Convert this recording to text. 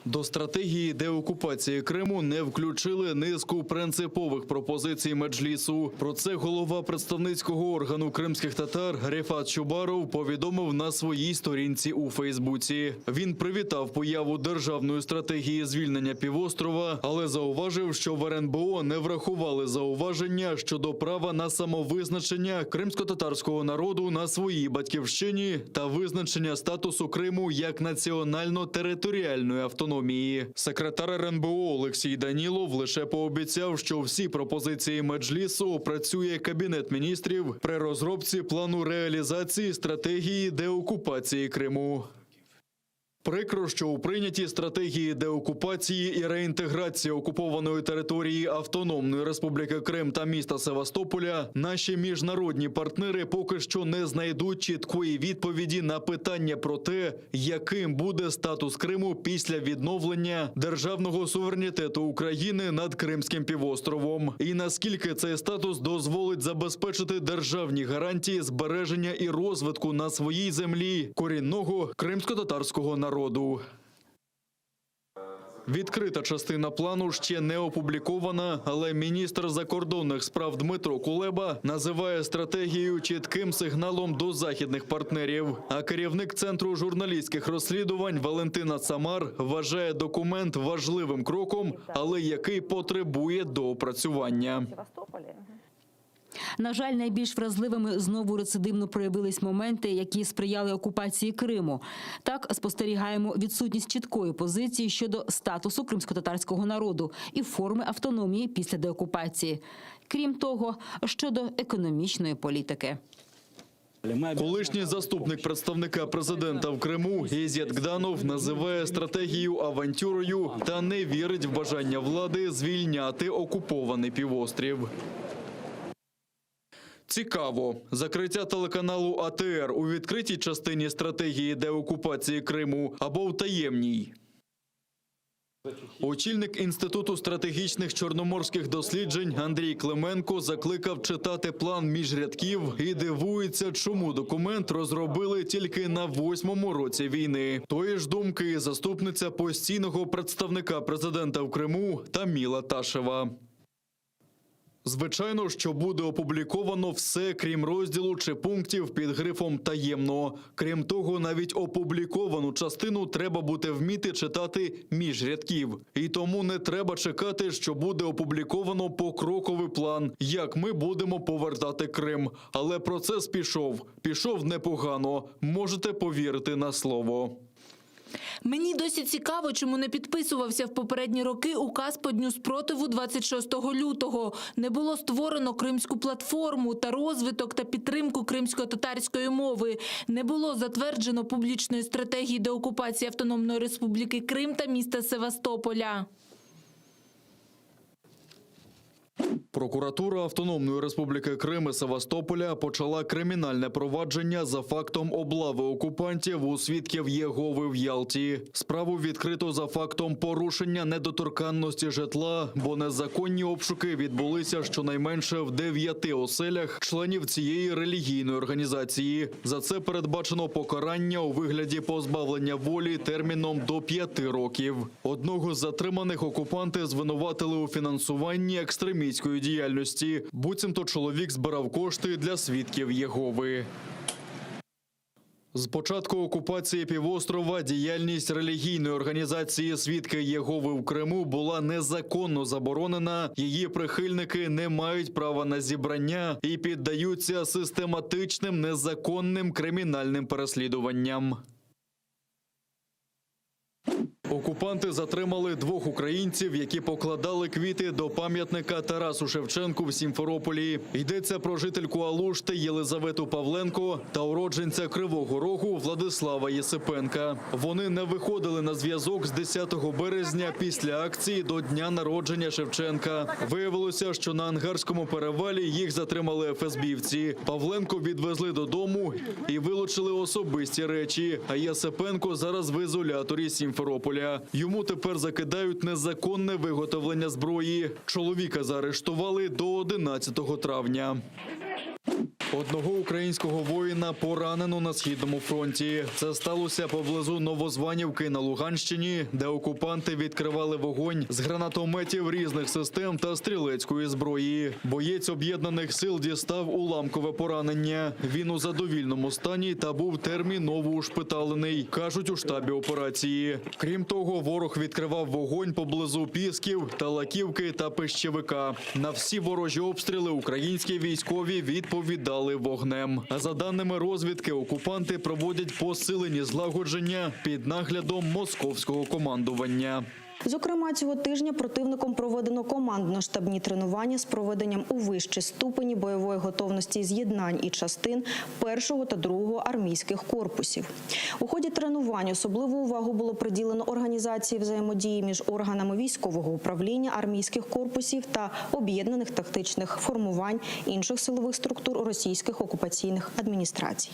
До стратегії деокупації Криму не включили низку принципових пропозицій Меджлісу. Про це голова представницького органу кримських татар Рефат Чубаров повідомив на своїй сторінці у Фейсбуці. Він привітав появу державної стратегії звільнення півострова, але зауважив, що в РНБО не врахували зауваження щодо права на самовизначення кримсько-татарського народу на своїй батьківщині та визначення статусу Криму як національно-територіальної автономії. Секретар РНБО Олексій Данілов лише пообіцяв, що всі пропозиції Меджлісу опрацює Кабінет міністрів при розробці плану реалізації стратегії деокупації Криму. Прикро, що у прийнятій стратегії деокупації і реінтеграції окупованої території Автономної Республіки Крим та міста Севастополя наші міжнародні партнери поки що не знайдуть чіткої відповіді на питання про те, яким буде статус Криму після відновлення державного суверенітету України над Кримським півостровом, і наскільки цей статус дозволить забезпечити державні гарантії збереження і розвитку на своїй землі корінного кримсько-татарського народу. Відкрита частина плану ще не опублікована, але міністр закордонних справ Дмитро Кулеба називає стратегію чітким сигналом до західних партнерів. А керівник Центру журналістських розслідувань Валентина Цамар вважає документ важливим кроком, але який потребує доопрацювання. На жаль, найбільш вразливими знову рецидивно проявились моменти, які сприяли окупації Криму. Так, спостерігаємо відсутність чіткої позиції щодо статусу кримсько-татарського народу і форми автономії після деокупації. Крім того, щодо економічної політики. Колишній заступник представника президента в Криму Ізет Гданов називає стратегію авантюрою та не вірить в бажання влади звільняти окупований півострів. Цікаво. Закриття телеканалу АТР у відкритій частині стратегії деокупації Криму або в таємній? Очільник Інституту стратегічних чорноморських досліджень Андрій Клименко закликав читати план між рядків і дивується, чому документ розробили тільки на 8-му році війни. Тої ж думки заступниця постійного представника президента в Криму Таміла Ташева. Звичайно, що буде опубліковано все, крім розділу чи пунктів під грифом «таємно». Крім того, навіть опубліковану частину треба буде вміти читати між рядків. І тому не треба чекати, що буде опубліковано покроковий план, як ми будемо повертати Крим. Але процес пішов. Пішов непогано. Можете повірити на слово. Мені досі цікаво, чому не підписувався в попередні роки указ по Дню спротиву 26 лютого. Не було створено Кримську платформу та розвиток та підтримку кримсько-татарської мови. Не було затверджено публічної стратегії деокупації Автономної Республіки Крим та міста Севастополя. Прокуратура Автономної Республіки Крим і Севастополя почала кримінальне провадження за фактом облави окупантів у свідків Єгови в Ялті. Справу відкрито за фактом порушення недоторканності житла, бо незаконні обшуки відбулися щонайменше в 9 оселях членів цієї релігійної організації. За це передбачено покарання у вигляді позбавлення волі терміном до 5 років. Одного з затриманих окупанти звинуватили у фінансуванні екстремістської діяльності. Буцімто чоловік збирав кошти для свідків Єгови. З початку окупації півострова діяльність релігійної організації «Свідки Єгови» в Криму була незаконно заборонена. Її прихильники не мають права на зібрання і піддаються систематичним незаконним кримінальним переслідуванням. Окупанти затримали 2 українців, які покладали квіти до пам'ятника Тарасу Шевченку в Сімферополі. Йдеться про жительку Алушти Єлизавету Павленко та уродженця Кривого Рогу Владислава Єсипенка. Вони не виходили на зв'язок з 10 березня після акції до дня народження Шевченка. Виявилося, що на Ангарському перевалі їх затримали ФСБівці. Павленко відвезли додому і вилучили особисті речі, а Єсипенко зараз в ізоляторі Сімферополя. Йому тепер закидають незаконне виготовлення зброї. Чоловіка заарештували до 11 травня. Одного українського воїна поранено на Східному фронті. Це сталося поблизу Новозванівки на Луганщині, де окупанти відкривали вогонь з гранатометів різних систем та стрілецької зброї. Боєць об'єднаних сил дістав уламкове поранення. Він у задовільному стані та був терміново ушпиталений, кажуть у штабі операції. Крім того, ворог відкривав вогонь поблизу Пісків, Талаківки та Пищевика. На всі ворожі обстріли українські військові відповідали вогнем. А за даними розвідки, окупанти проводять посилені злагодження під наглядом московського командування. Зокрема, цього тижня противником проведено командно-штабні тренування з проведенням у вищій ступені бойової готовності з'єднань і частин 1-го та 2-го армійських корпусів. У ході тренувань особливу увагу було приділено організації взаємодії між органами військового управління армійських корпусів та об'єднаних тактичних формувань інших силових структур російських окупаційних адміністрацій.